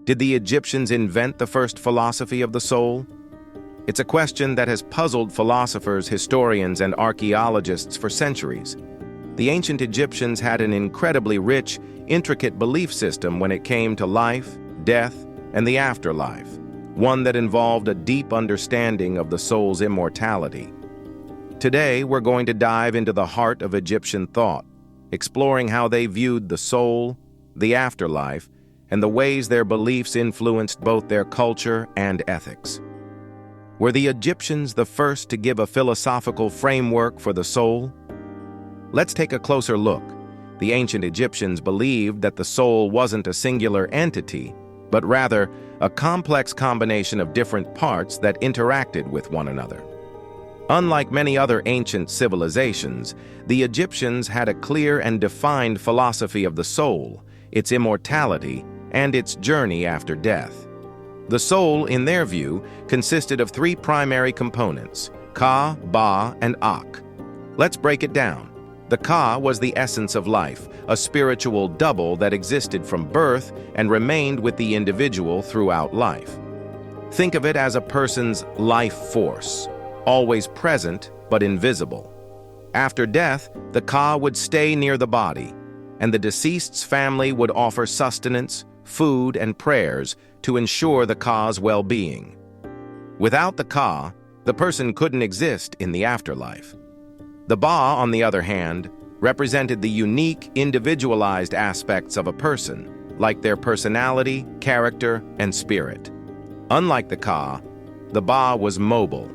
Did the Egyptians invent the first philosophy of the soul? It's a question that has puzzled philosophers, historians, and archaeologists for centuries. The ancient Egyptians had an incredibly rich, intricate belief system when it came to life, death, and the afterlife, one that involved a deep understanding of the soul's immortality. Today, we're going to dive into the heart of Egyptian thought, exploring how they viewed the soul, the afterlife, and the ways their beliefs influenced both their culture and ethics. Were the Egyptians the first to give a philosophical framework for the soul? Let's take a closer look. The ancient Egyptians believed that the soul wasn't a singular entity, but rather a complex combination of different parts that interacted with one another. Unlike many other ancient civilizations, the Egyptians had a clear and defined philosophy of the soul, its immortality, and its journey after death. The soul, in their view, consisted of three primary components: Ka, Ba, and Ak. Let's break it down. The Ka was the essence of life, a spiritual double that existed from birth and remained with the individual throughout life. Think of it as a person's life force, always present but invisible. After death, the Ka would stay near the body, and the deceased's family would offer sustenance, food, and prayers to ensure the Ka's well-being. Without the Ka, the person couldn't exist in the afterlife. The Ba, on the other hand, represented the unique, individualized aspects of a person, like their personality, character, and spirit. Unlike the Ka, the Ba was mobile.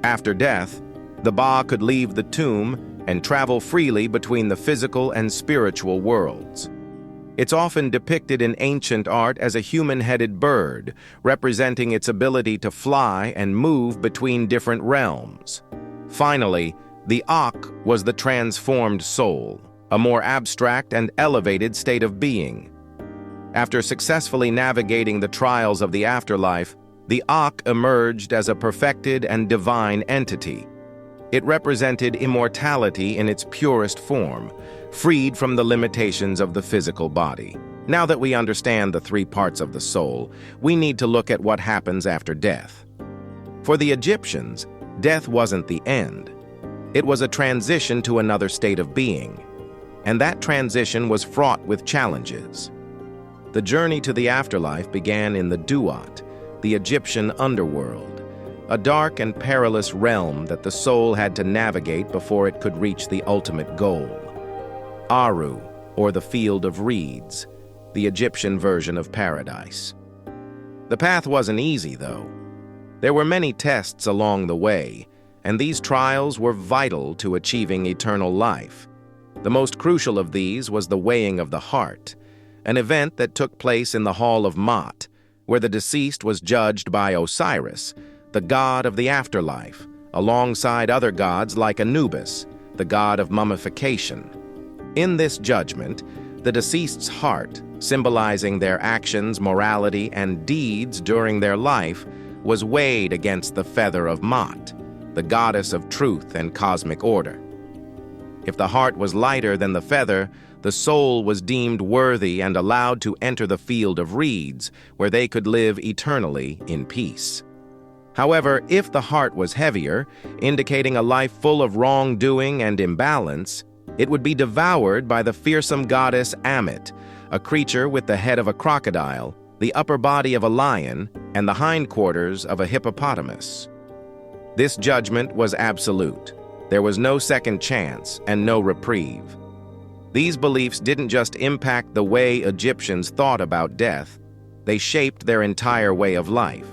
After death, the Ba could leave the tomb and travel freely between the physical and spiritual worlds. It's often depicted in ancient art as a human-headed bird, representing its ability to fly and move between different realms. Finally, the Ak was the transformed soul, a more abstract and elevated state of being. After successfully navigating the trials of the afterlife, the Ak emerged as a perfected and divine entity. It represented immortality in its purest form, freed from the limitations of the physical body. Now that we understand the three parts of the soul, we need to look at what happens after death. For the Egyptians, death wasn't the end. It was a transition to another state of being, and that transition was fraught with challenges. The journey to the afterlife began in the Duat, the Egyptian underworld, a dark and perilous realm that the soul had to navigate before it could reach the ultimate goal. Aru, or the Field of Reeds, the Egyptian version of paradise. The path wasn't easy, though. There were many tests along the way, and these trials were vital to achieving eternal life. The most crucial of these was the weighing of the heart, an event that took place in the Hall of Maat, where the deceased was judged by Osiris, the god of the afterlife, alongside other gods like Anubis, the god of mummification. In this judgment, the deceased's heart, symbolizing their actions, morality, and deeds during their life, was weighed against the feather of Maat, the goddess of truth and cosmic order. If the heart was lighter than the feather, the soul was deemed worthy and allowed to enter the Field of Reeds, where they could live eternally in peace. However, if the heart was heavier, indicating a life full of wrongdoing and imbalance, it would be devoured by the fearsome goddess Ammit, a creature with the head of a crocodile, the upper body of a lion, and the hindquarters of a hippopotamus. This judgment was absolute. There was no second chance and no reprieve. These beliefs didn't just impact the way Egyptians thought about death, they shaped their entire way of life.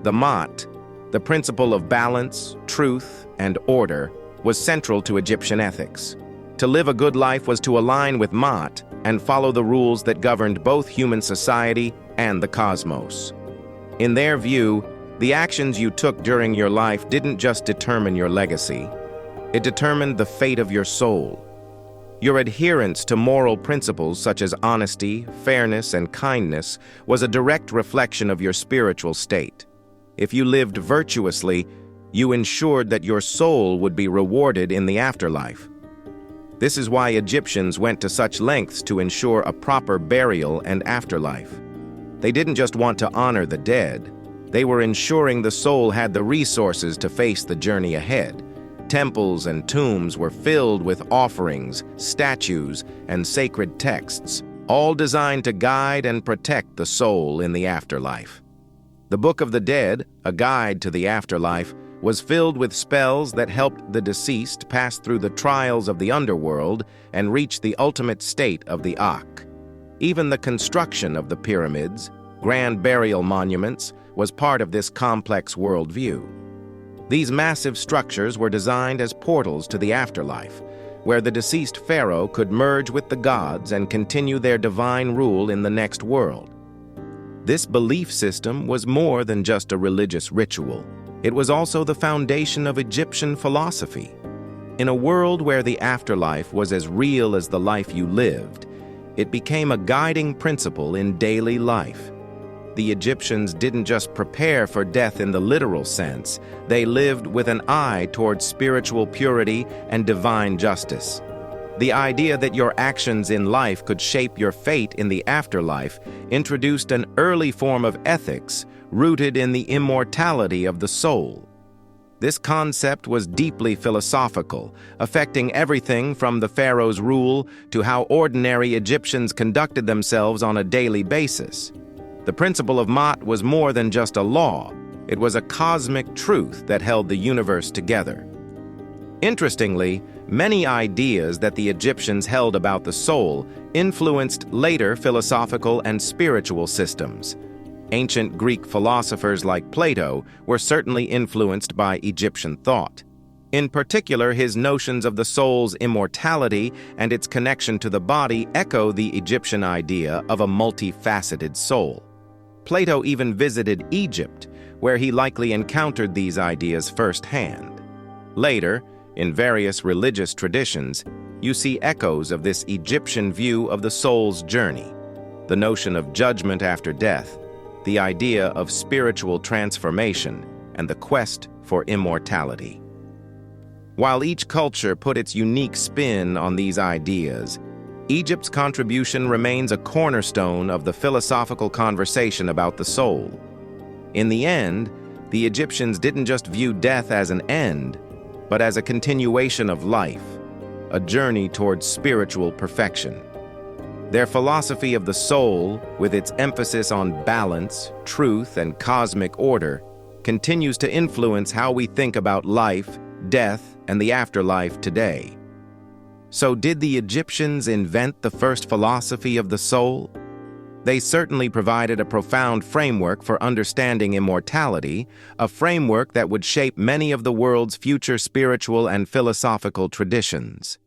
The Maat, the principle of balance, truth, and order, was central to Egyptian ethics. To live a good life was to align with Maat and follow the rules that governed both human society and the cosmos. In their view, the actions you took during your life didn't just determine your legacy, it determined the fate of your soul. Your adherence to moral principles such as honesty, fairness, and kindness was a direct reflection of your spiritual state. If you lived virtuously, you ensured that your soul would be rewarded in the afterlife. This is why Egyptians went to such lengths to ensure a proper burial and afterlife. They didn't just want to honor the dead. They were ensuring the soul had the resources to face the journey ahead. Temples and tombs were filled with offerings, statues, and sacred texts, all designed to guide and protect the soul in the afterlife. The Book of the Dead, a guide to the afterlife, was filled with spells that helped the deceased pass through the trials of the underworld and reach the ultimate state of the Akh. Even the construction of the pyramids, grand burial monuments, was part of this complex worldview. These massive structures were designed as portals to the afterlife, where the deceased pharaoh could merge with the gods and continue their divine rule in the next world. This belief system was more than just a religious ritual. It was also the foundation of Egyptian philosophy. In a world where the afterlife was as real as the life you lived, it became a guiding principle in daily life. The Egyptians didn't just prepare for death in the literal sense, they lived with an eye towards spiritual purity and divine justice. The idea that your actions in life could shape your fate in the afterlife introduced an early form of ethics rooted in the immortality of the soul. This concept was deeply philosophical, affecting everything from the pharaoh's rule to how ordinary Egyptians conducted themselves on a daily basis. The principle of Maat was more than just a law. It was a cosmic truth that held the universe together. Interestingly, many ideas that the Egyptians held about the soul influenced later philosophical and spiritual systems. Ancient Greek philosophers like Plato were certainly influenced by Egyptian thought. In particular, his notions of the soul's immortality and its connection to the body echo the Egyptian idea of a multifaceted soul. Plato even visited Egypt, where he likely encountered these ideas firsthand. Later, in various religious traditions, you see echoes of this Egyptian view of the soul's journey. The notion of judgment after death, the idea of spiritual transformation, and the quest for immortality. While each culture put its unique spin on these ideas, Egypt's contribution remains a cornerstone of the philosophical conversation about the soul. In the end, the Egyptians didn't just view death as an end, but as a continuation of life, a journey towards spiritual perfection. Their philosophy of the soul, with its emphasis on balance, truth, and cosmic order, continues to influence how we think about life, death, and the afterlife today. So did the Egyptians invent the first philosophy of the soul? They certainly provided a profound framework for understanding immortality, a framework that would shape many of the world's future spiritual and philosophical traditions.